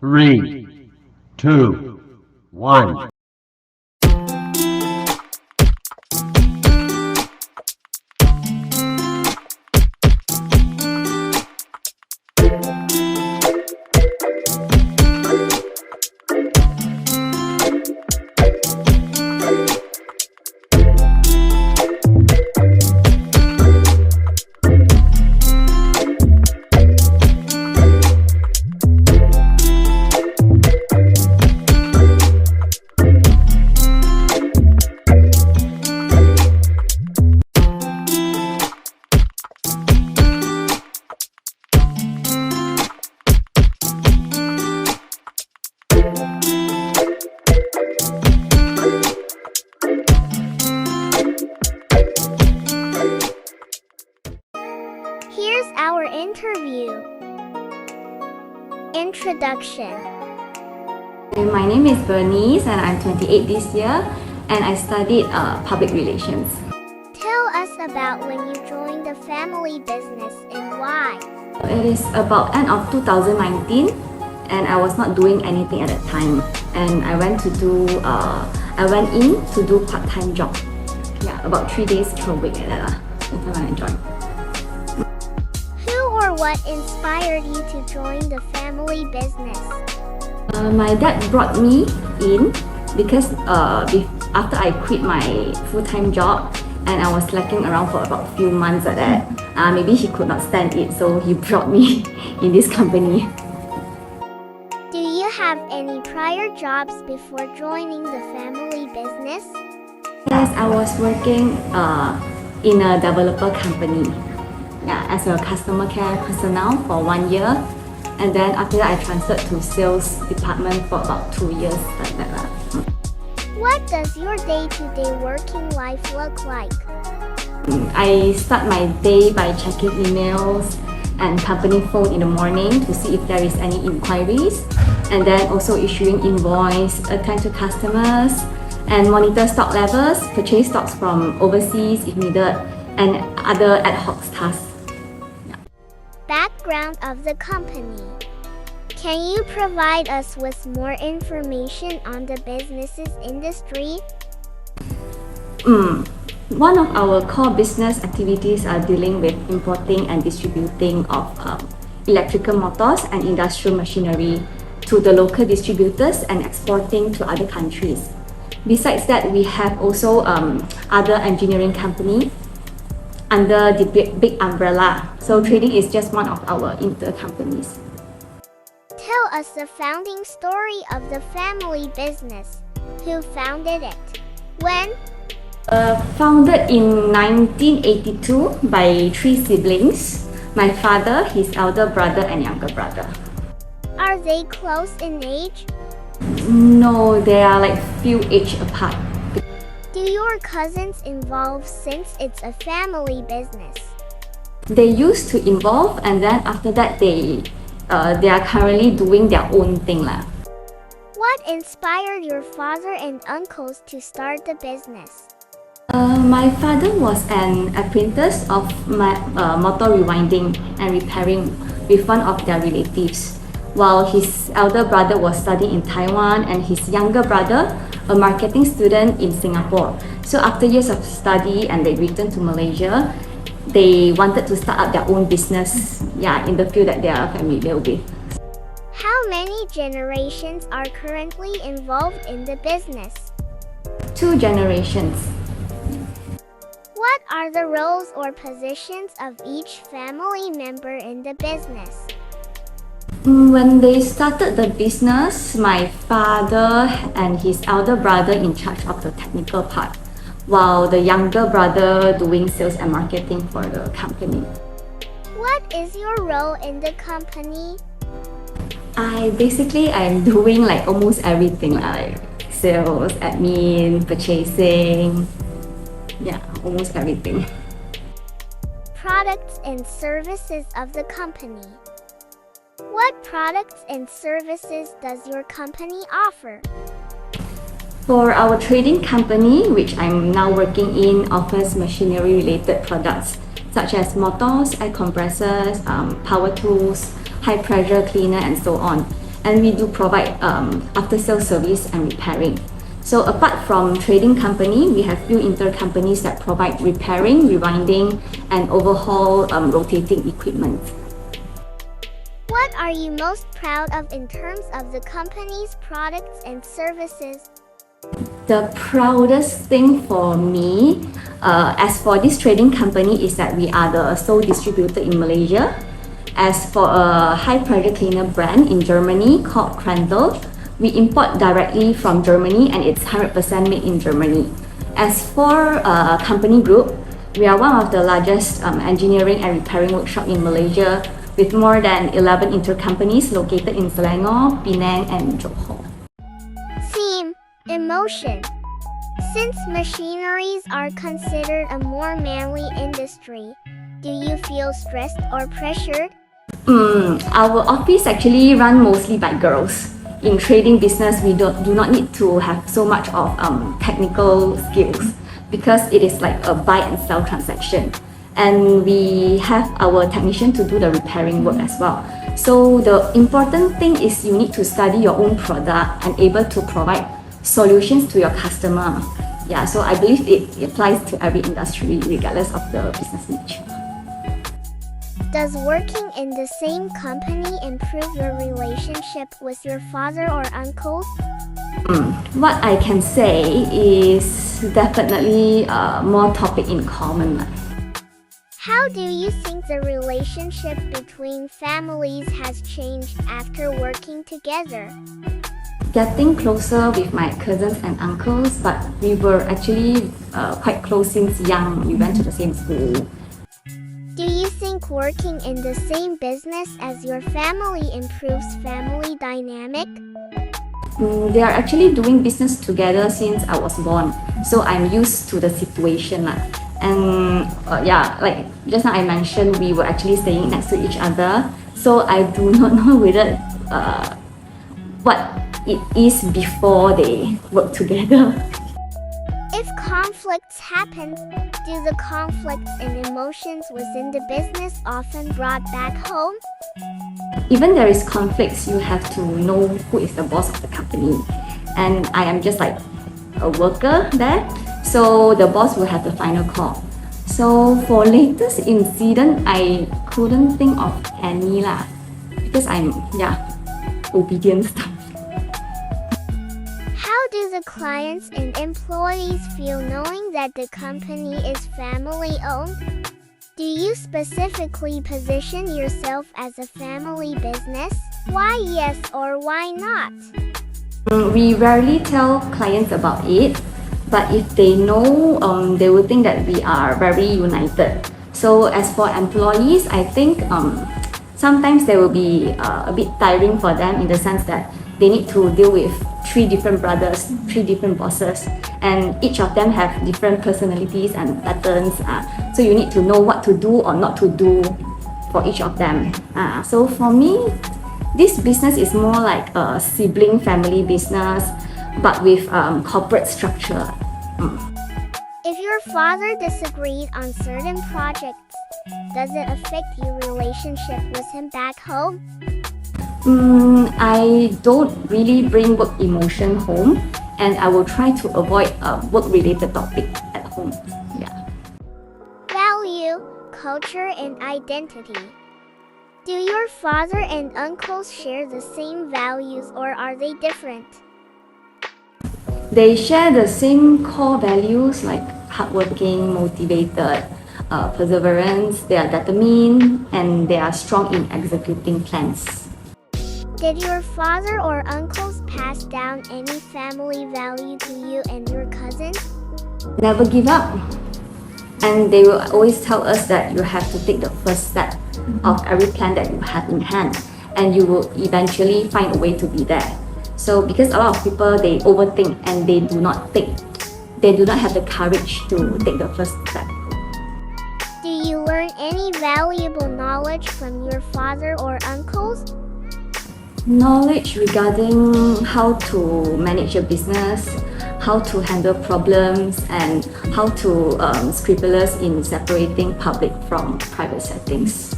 Three, two, one. Here's our interview. Introduction. My name is Bernice and I'm 28 this year and I studied public relations. Tell us about when you joined the family business and why. It is about end of 2019 and I was not doing anything at that time and I went in to do part-time job. Yeah, about 3 days per week like that. That's when I joined. Who or what inspired you to join the family business? My dad brought me in because after I quit my full-time job and I was slacking around for about a few months like that, maybe he could not stand it, so he brought me in this company. Do you have any prior jobs before joining the family business? Yes, I was working in a developer company, yeah, as a customer care personnel for 1 year, and then after that I transferred to sales department for about 2 years like that. What does your day-to-day working life look like? I start my day by checking emails and company phone in the morning to see if there is any inquiries, and then also issuing invoice, attend to customers, and monitor stock levels, purchase stocks from overseas if needed, and other ad hoc tasks. Background of the company. Can you provide us with more information on the business's industry? One of our core business activities are dealing with importing and distributing of electrical motors and industrial machinery to the local distributors and exporting to other countries. Besides that, we have also other engineering company under the big umbrella. So trading is just one of our inter-companies. Tell us the founding story of the family business. Who founded it? When? Founded in 1982 by 3 siblings, my father, his elder brother and younger brother. Are they close in age? No, they are like few age apart. Do your cousins involve since it's a family business? They used to involve and then after that they are currently doing their own thing lah. What inspired your father and uncles to start the business? My father was an apprentice of motor rewinding and repairing with one of their relatives, while his elder brother was studying in Taiwan and his younger brother a marketing student in Singapore. So after years of study and they returned to Malaysia, they wanted to start up their own business, yeah, in the field that they are familiar with. How many generations are currently involved in the business? 2 generations. What are the roles or positions of each family member in the business? When they started the business, my father and his elder brother in charge of the technical part, while the younger brother doing sales and marketing for the company. What is your role in the company? I'm doing like almost everything, like sales, admin, purchasing, yeah, almost everything. Products and services of the company. What products and services does your company offer? For our trading company, which I'm now working in, offers machinery-related products such as motors, air compressors, power tools, high-pressure cleaner, and so on. and we do provide after-sale service and repairing. So apart from trading company, we have few intercompanies that provide repairing, rewinding, and overhaul rotating equipment. What are you most proud of in terms of the company's products and services? The proudest thing for me, as for this trading company, is that we are the sole distributor in Malaysia. As for a high-pressure cleaner brand in Germany called Crandall, we import directly from Germany and it's 100% made in Germany. As for company group, we are one of the largest engineering and repairing workshop in Malaysia with more than 11 intercompanies located in Selangor, Penang, and Johor. Theme: Emotion. Since machineries are considered a more manly industry, do you feel stressed or pressured? Our office actually run mostly by girls. In trading business, we do not need to have so much of technical skills because it is like a buy and sell transaction. And we have our technician to do the repairing work as well. So the important thing is you need to study your own product and able to provide solutions to your customer. Yeah, so I believe it applies to every industry regardless of the business niche. Does working in the same company improve your relationship with your father or uncles? What I can say is definitely more topic in common. How do you think the relationship between families has changed after working together? Getting closer with my cousins and uncles, but we were actually quite close since young. We went to the same school. Do you think working in the same business as your family improves family dynamic? They are actually doing business together since I was born, so I'm used to the situation. And like just now I mentioned, we were actually staying next to each other, so I do not know whether what it is before they work together. If conflicts happen, do the conflicts and emotions within the business often brought back home? Even there is conflicts, you have to know who is the boss of the company. And I am just like a worker there, so the boss will have the final call. So for latest incident, I couldn't think of any because I'm obedient stuff. How do the clients and employees feel knowing that the company is family-owned? Do you specifically position yourself as a family business? Why yes or why not? We rarely tell clients about it, but if they know, they will think that we are very united. So as for employees, I think sometimes they will be a bit tiring for them in the sense that they need to deal with 3 different brothers, 3 different bosses, and each of them have different personalities and patterns. So you need to know what to do or not to do for each of them. So for me, this business is more like a sibling family business, but with corporate structure. If your father disagreed on certain projects, does it affect your relationship with him back home? I don't really bring work emotion home, and I will try to avoid work-related topic at home. Value, culture, and identity. Do your father and uncles share the same values or are they different? They share the same core values like hardworking, motivated, perseverance. They are determined, and they are strong in executing plans. Did your father or uncles pass down any family value to you and your cousins? Never give up. And they will always tell us that you have to take the first step of every plan that you have in hand, and you will eventually find a way to be there. So because a lot of people, they overthink and they do not have the courage to take the first step. Do you learn any valuable knowledge from your father or uncles? Knowledge regarding how to manage a business, how to handle problems, and how to scrupulous in separating public from private settings.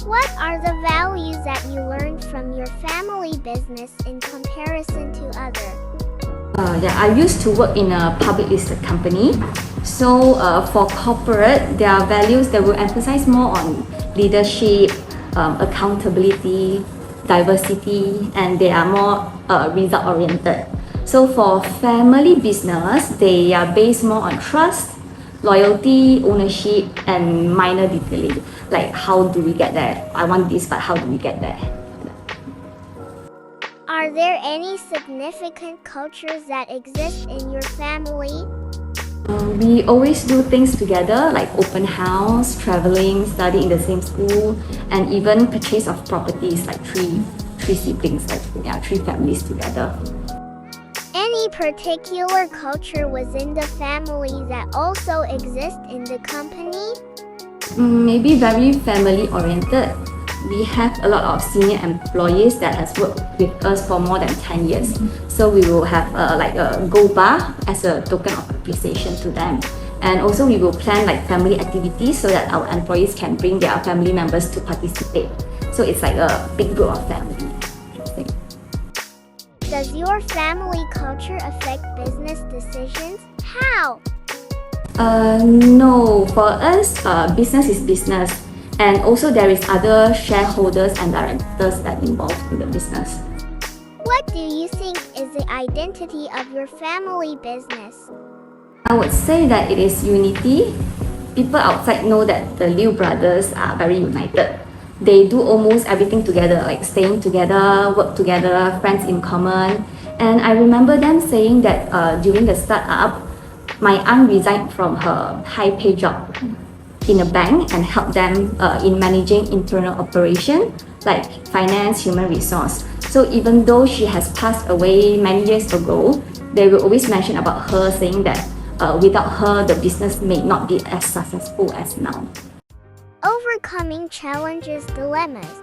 What are the values that you learned from your your family business in comparison to others? Yeah, I used to work in a public listed company. So for corporate, their values, they will emphasize more on leadership, accountability, diversity, and they are more result oriented. So for family business, they are based more on trust, loyalty, ownership, and minor detailing. Like, how do we get there? I want this, but how do we get there? Are there any significant cultures that exist in your family? We always do things together, like open house, traveling, study in the same school, and even purchase of properties, like three siblings, like three families together. Any particular culture within the family that also exists in the company? Maybe very family oriented. We have a lot of senior employees that has worked with us for more than 10 years. So we will have like a gold bar as a token of appreciation to them. And also we will plan like family activities so that our employees can bring their family members to participate. So it's like a big group of family. Does your family culture affect business decisions? How? No, for us, business is business. And also there is other shareholders and directors that involved in the business. What do you think is the identity of your family business? I would say that it is unity. People outside know that the Liew brothers are very united. They do almost everything together, like staying together, work together, friends in common. And I remember them saying that during the startup, my aunt resigned from her high-pay job in a bank and helped them in managing internal operation like finance, human resource. So even though she has passed away many years ago, they will always mention about her, saying that without her, the business may not be as successful as now. Overcoming challenges, dilemmas.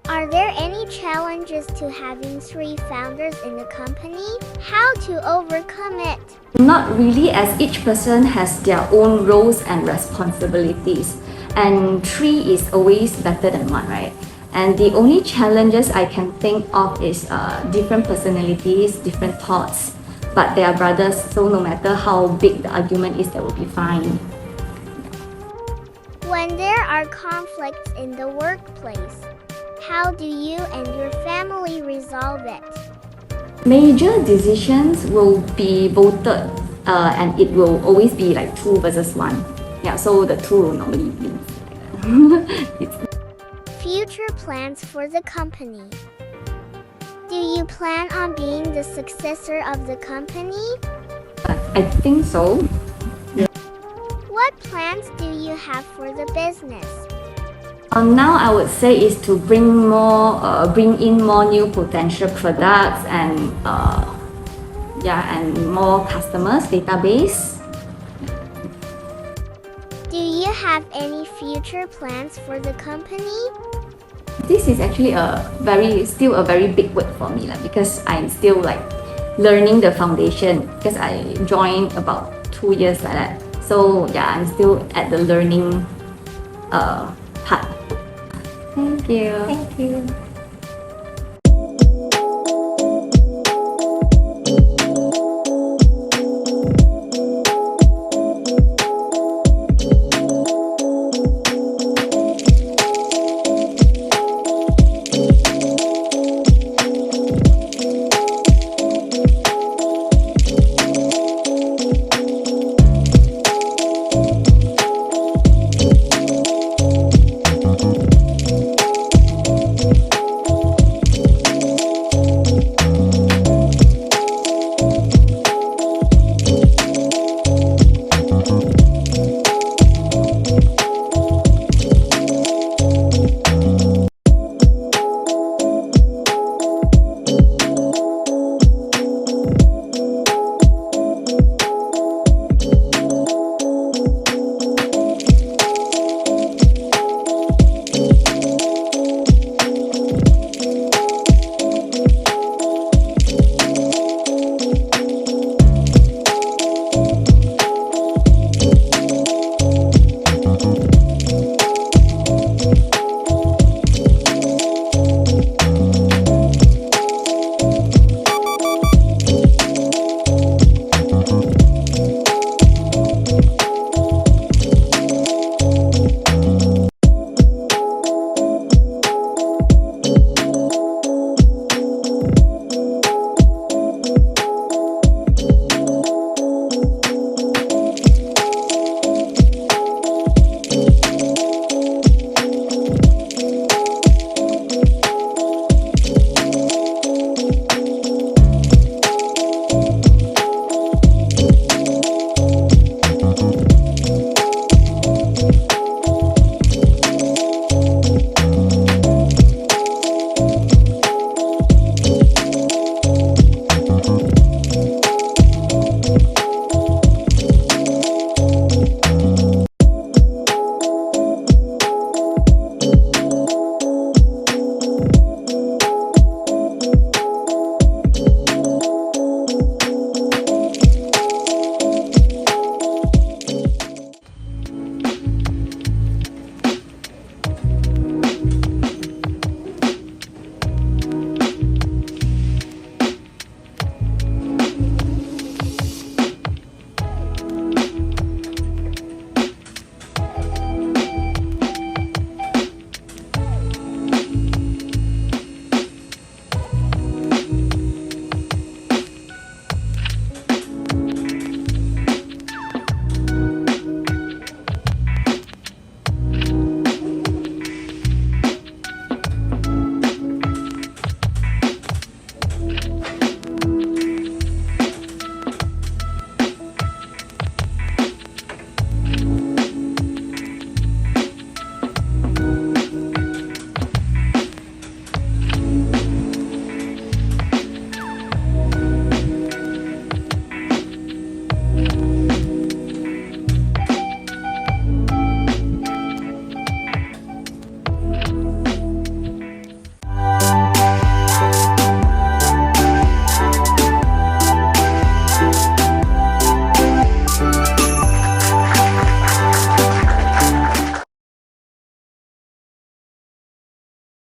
Are there any challenges to having three founders in the company? How to overcome it? Not really, as each person has their own roles and responsibilities. And three is always better than one, right? And the only challenges I can think of is different personalities, different thoughts. But they are brothers, so no matter how big the argument is, they will be fine. When there are conflicts in the workplace, how do you and your family resolve it? Major decisions will be voted and it will always be like 2 versus 1. Yeah, so the 2 will normally win. Future plans for the company. Do you plan on being the successor of the company? I think so. What plans do you have for the business? Now I would say is to bring in more new potential products and and more customers database. Do you have any future plans for the company? This is actually still a very big word for me because I'm still like learning the foundation because I joined about 2 years like that. So yeah, I'm still at the learning part. Thank you. Thank you.